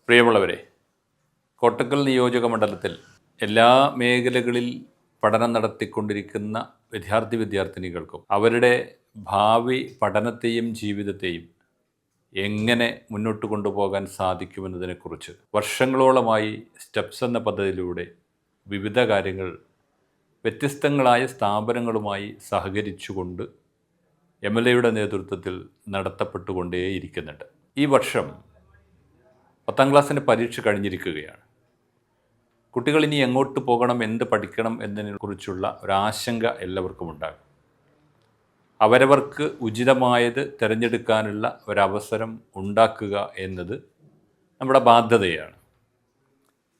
പ്രിയമുള്ളവരെ, കോട്ടക്കൽ നിയോജക മണ്ഡലത്തിൽ എല്ലാ മേഖലകളിൽ പഠനം നടത്തിക്കൊണ്ടിരിക്കുന്ന വിദ്യാർത്ഥിനികൾക്കും അവരുടെ ഭാവി പഠനത്തെയും ജീവിതത്തെയും എങ്ങനെ മുന്നോട്ട് കൊണ്ടുപോകാൻ സാധിക്കുമെന്നതിനെക്കുറിച്ച് വർഷങ്ങളോളമായി സ്റ്റെപ്സ് എന്ന പദ്ധതിയിലൂടെ വിവിധ കാര്യങ്ങൾ വ്യത്യസ്തങ്ങളായ സ്ഥാപനങ്ങളുമായി സഹകരിച്ചുകൊണ്ട് MLAയുടെ നേതൃത്വത്തിൽ നടത്തപ്പെട്ടുകൊണ്ടേയിരിക്കുന്നുണ്ട്. ഈ വർഷം 10ാം ക്ലാസ്സിൻ്റെ പരീക്ഷ കഴിഞ്ഞിരിക്കുകയാണ്. കുട്ടികൾ ഇനി എങ്ങോട്ട് പോകണം, എന്ത് പഠിക്കണം എന്നതിനെക്കുറിച്ചുള്ള ഒരാശങ്ക എല്ലാവർക്കും ഉണ്ടാകും. അവരവർക്ക് ഉചിതമായത് തിരഞ്ഞെടുക്കാനുള്ള ഒരവസരം ഉണ്ടാക്കുക എന്നത് നമ്മുടെ ബാധ്യതയാണ്.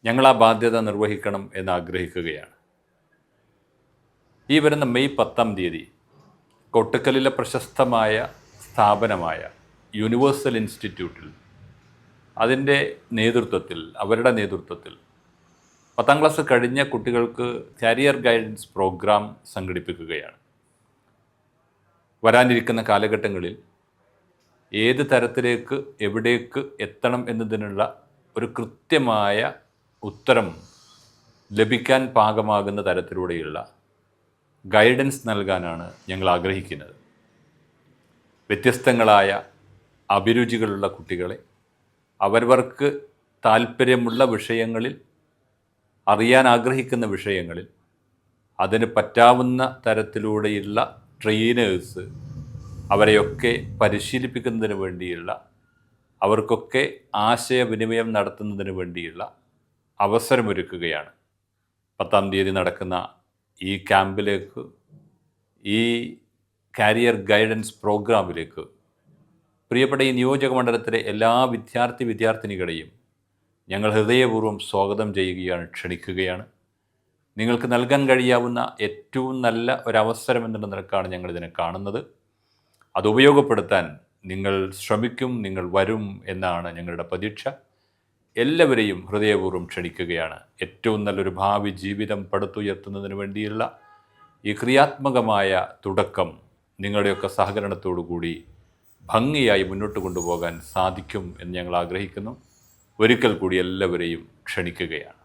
ഞങ്ങൾ ആ ബാധ്യത നിർവഹിക്കണം എന്നാഗ്രഹിക്കുകയാണ്. ഈ വരുന്ന മെയ് 10ാം തീയതി കോട്ടക്കലിലെ പ്രശസ്തമായ സ്ഥാപനമായ യൂണിവേഴ്സൽ ഇൻസ്റ്റിറ്റ്യൂട്ടിൽ അവരുടെ നേതൃത്വത്തിൽ 10ാം ക്ലാസ് കഴിഞ്ഞ കുട്ടികൾക്ക് കരിയർ ഗൈഡൻസ് പ്രോഗ്രാം സംഘടിപ്പിക്കുകയാണ്. വരാനിരിക്കുന്ന കാലഘട്ടങ്ങളിൽ ഏത് തരത്തിലേക്ക് എവിടേക്ക് എത്തണം എന്നതിനുള്ള ഒരു കൃത്യമായ ഉത്തരം ലഭിക്കാൻ പാകമാകുന്ന തരത്തിലൂടെയുള്ള ഗൈഡൻസ് നൽകാനാണ് ഞങ്ങൾ ആഗ്രഹിക്കുന്നത്. വ്യത്യസ്തങ്ങളായ അഭിരുചികളുള്ള കുട്ടികളെ അവരവർക്ക് താല്പര്യമുള്ള വിഷയങ്ങളിൽ, അറിയാൻ ആഗ്രഹിക്കുന്ന വിഷയങ്ങളിൽ അതിന് പറ്റാവുന്ന തരത്തിലൂടെയുള്ള ട്രെയിനേഴ്സ് അവരെയൊക്കെ പരിശീലിപ്പിക്കുന്നതിന് വേണ്ടിയുള്ള, അവർക്കൊക്കെ ആശയവിനിമയം നടത്തുന്നതിന് വേണ്ടിയുള്ള അവസരമൊരുക്കുകയാണ്. 10ാം തീയതി നടക്കുന്ന ഈ ക്യാമ്പിലേക്ക്, ഈ കരിയർ ഗൈഡൻസ് പ്രോഗ്രാമിലേക്ക് പ്രിയപ്പെട്ട ഈ നിയോജക മണ്ഡലത്തിലെ എല്ലാ വിദ്യാർത്ഥിനികളെയും ഞങ്ങൾ ഹൃദയപൂർവ്വം സ്വാഗതം ചെയ്യുകയാണ്, ക്ഷണിക്കുകയാണ്. നിങ്ങൾക്ക് നൽകാൻ കഴിയാവുന്ന ഏറ്റവും നല്ല ഒരവസരം എന്നുള്ള നിലക്കാണ് ഞങ്ങളിതിനെ കാണുന്നത്. അത് ഉപയോഗപ്പെടുത്താൻ നിങ്ങൾ ശ്രമിക്കും, നിങ്ങൾ വരും എന്നാണ് ഞങ്ങളുടെ പ്രതീക്ഷ. എല്ലാവരെയും ഹൃദയപൂർവ്വം ക്ഷണിക്കുകയാണ്. ഏറ്റവും നല്ലൊരു ഭാവി ജീവിതം പടുത്തുയർത്തുന്നതിന് വേണ്ടിയുള്ള ഈ ക്രിയാത്മകമായ തുടക്കം നിങ്ങളുടെയൊക്കെ സഹകരണത്തോടു കൂടി ഭംഗിയായി മുന്നോട്ട് കൊണ്ടുപോകാൻ സാധിക്കും എന്ന് ഞങ്ങൾ ആഗ്രഹിക്കുന്നു. ഒരിക്കൽ കൂടി എല്ലാവരെയും ക്ഷണിക്കുകയാണ്.